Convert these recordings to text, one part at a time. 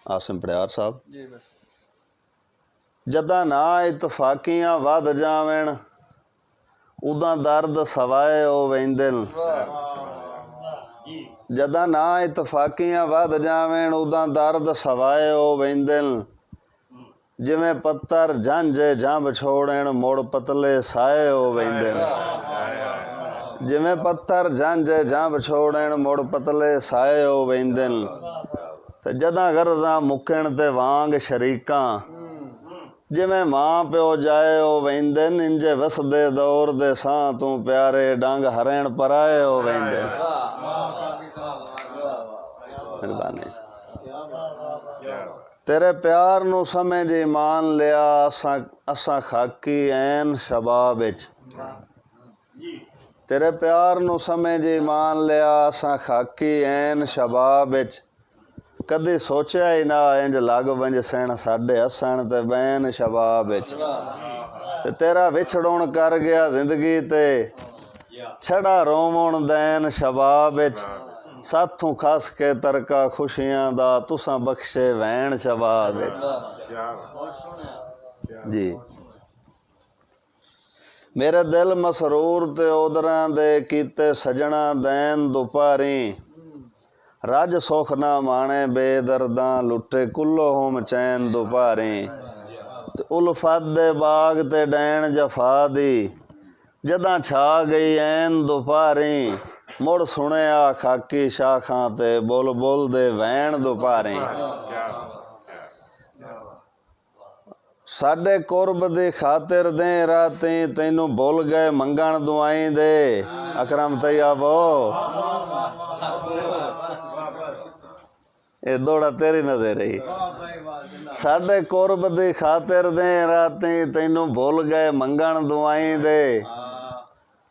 ਆਸਿਮ ਪੜਿਆਰ ਸਾਹਿਬ। ਜੀ ਬਸ ਜਦਾਂ ਨਾ ਇਤਫਾਕੀਆਂ ਵੱਧ ਜਾਵਣ ਉਦਾਂ ਦਰਦ ਸਵਾਏ ਉਹ ਵਹਿੰਦੇ ਨੇ। ਜਦਾਂ ਨਾ ਇਤਫਾਕੀਆਂ ਵੱਧ ਜਾਵਣ ਉਦਾਂ ਦਰਦ ਸਵਾਏ ਉਹ ਵਹਿੰਦੇ ਨੇ। ਜਿਵੇਂ ਪੱਤਰ ਜੰਝ ਜੰਬ ਛੋੜਨ ਮੁੜ ਪਤਲੇ ਸਾਏ ਉਹ ਵਹਿੰਦੇ ਨੇ। ਜਿਵੇਂ ਪੱਥਰ ਜੰਝ ਜੰਬ ਛੋੜਨ ਮੁੜ ਪਤਲੇ ਸਾਏ ਉਹ ਵਹਿੰਦੇ ਨੇ। ਤੇ ਜਦਾਂ ਗਰਜ਼ਾਂ ਮੁੱਕਣ ਤੇ ਵਾਂਗ ਸ਼ਰੀਕਾਂ ਜਿਵੇਂ ਮਾਂ ਪਿਓ ਜਾਏ ਉਹ ਵਹਿੰਦੇ ਨੇ। ਇੰਜੇ ਵਸਦੇ ਦੌਰ ਦੇ ਸਾਂ ਤੂੰ ਪਿਆਰੇ ਡੰਗ ਹਰਣ ਪਰਾਏ ਉਹ ਵਹਿੰਦੇ ਨੇ। ਮਿਹਰਬਾਨੀ। ਤੇਰੇ ਪਿਆਰ ਨੂੰ ਸਮਝ ਈਮਾਨ ਲਿਆ ਅਸਾਂ ਖਾਕੀ ਐਨ ਸ਼ਬਾਬ ਵਿੱਚ। ਤੇਰੇ ਪਿਆਰ ਨੂੰ ਸਮਝ ਈਮਾਨ ਲਿਆ ਅਸਾਂ ਖਾਕੀ ਐਨ ਸ਼ਬਾਬ ਵਿੱਚ। ਕਦੀ ਸੋਚਿਆ ਹੀ ਨਾ ਇੰਜ ਲੱਗ ਵੰਜ ਸੈਣ ਸਾਡੇ ਹੱਸਣ ਤੇ ਬੈਨ ਸ਼ਬਾਬ ਵਿੱਚ। ਤੇ ਤੇਰਾ ਵਿਛੜਨ ਕਰ ਗਿਆ ਜ਼ਿੰਦਗੀ ਤੇ ਛੜਾ ਰੋਵਣ ਦੇਨ ਸ਼ਬਾਬ ਵਿੱਚ। ਸਾਥੋਂ ਖਸ ਕੇ ਤਰਕਾ ਖੁਸ਼ੀਆਂ ਦਾ ਤੁਸਾਂ ਬਖਸ਼ੇ ਵੈਣ ਸ਼ਬਾਬ ਵਿੱਚ। ਜੀ ਮੇਰੇ ਦਿਲ ਮਸਰੂਰ ਤੇ ਉਦਰਾਂ ਦੇ ਕੀਤੇ ਸਜਣਾ ਦੇਨ ਦੁਪਾਰੀ। ਰੱਜ ਸੁੱਖ ਨਾ ਮਾਣੇ ਬੇਦਰਦਾਂ ਲੁੱਟੇ ਕੁੱਲੋ ਹੋਮ ਚੈਨ ਦੁਪਾਰੀ। ਤੇ ਉਲਫਤ ਦੇ ਬਾਗ ਤੇ ਡੈਣ ਜਫਾ ਦੀ ਜਦਾਂ ਛਾ ਗਈ ਐਨ ਦੁਪਾਰੀ। ਮੁੜ ਸੁਣਿਆ ਖਾਕੀ ਸ਼ਾਖਾਂ ਤੇ ਬੁੱਲ ਬੁੱਲ ਦੇ ਵੈਣ ਦੁਪਾਰੀ। ਸਾਡੇ ਕੁਰਬ ਦੀ ਖਾਤਰ ਦੇ ਰਾਤੀ ਤੈਨੂੰ ਭੁੱਲ ਗਏ ਮੰਗਣ ਦੁਆਈ ਦੇ। ਅਕਰਮ ਤੈਯਾਬੋ ਇਹ ਦੌੜਾ ਤੇਰੀ ਨਜ਼ਰ ਰਹੀ। ਸਾਡੇ ਕੁਰਬ ਦੀ ਖਾਤਰ ਦੇ ਰਾਤੀ ਤੈਨੂੰ ਭੁੱਲ ਗਏ ਮੰਗਣ ਦੁਆਈ ਦੇ।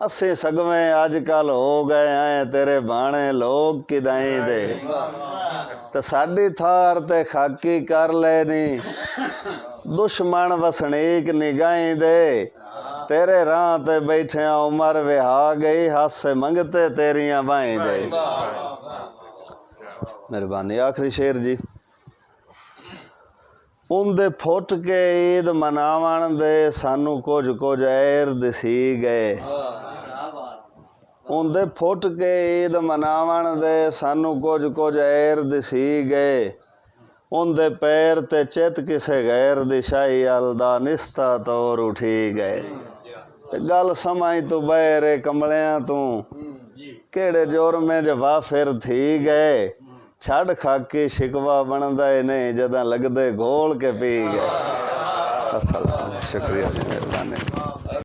ਅਸੀਂ ਸਗਵੇਂ ਅੱਜ ਕੱਲ ਹੋ ਗਏ ਐ ਤੇਰੇ ਬਾਣੇ ਲੋਕ ਕਿਦਾਈ ਦੇ। ਤੇ ਸਾਡੀ ਥਾਰ ਤੇ ਖਾਕੀ ਕਰ ਲੈਣੀ ਦੁਸ਼ਮਣ ਵਸਨੀਕ ਨਿਗਾਈ ਦੇ। ਤੇਰੇ ਰਾਹ ਤੇ ਬੈਠਿਆਂ ਉਮਰ ਵਿਹਾ ਗਈ ਹਾਸੇ ਮੰਗਤੇ ਤੇਰੀਆਂ ਬਾਈ ਦੇ। ਮਿਹਰਬਾਨੀ। ਆਖਰੀ ਸ਼ੇਰ ਜੀ। ਉਹਦੇ ਫੁੱਟ ਕੇ ਈਦ ਮਨਾਵਣ ਦੇ ਸਾਨੂੰ ਕੁਝ ਕੁਝ ਐਰ ਦਿਸੀ ਗਏ। ਉਹਦੇ ਫੁੱਟ ਕੇ ਈਦ ਮਨਾਵਣ ਦੇ ਸਾਨੂੰ ਕੁਝ ਕੁਝ ਐਰ ਦਿਸੀ ਗਏ। ਉਹਦੇ ਪੈਰ ਤੇ ਚਿੱਤ ਕਿਸੇ ਗੈਰ ਦੀ ਸ਼ਾਹੀ ਅਲ ਦਾ ਨਿਸਤਾ ਤੌਰ ਉਠੀ ਗਏ। ਤੇ ਗੱਲ ਸਮਝ ਤੂੰ ਬਹਿਰੇ ਕਮਲਿਆਂ ਤੂੰ ਕਿਹੜੇ ਜੁਰਮੇ ਜਵਾ ਫਿਰ ਥੀ ਗਏ। ਛੱਡ ਖਾਕੀ ਸ਼ਿਕਵਾ ਬਣਦਾ ਨਹੀਂ ਜਦਾਂ ਲੱਗਦੇ ਘੋਲ ਕੇ ਪੀ ਗਏ। ਸ਼ੁਕਰੀਆ ਜੀ। ਮਿਹਰਬਾਨੀ।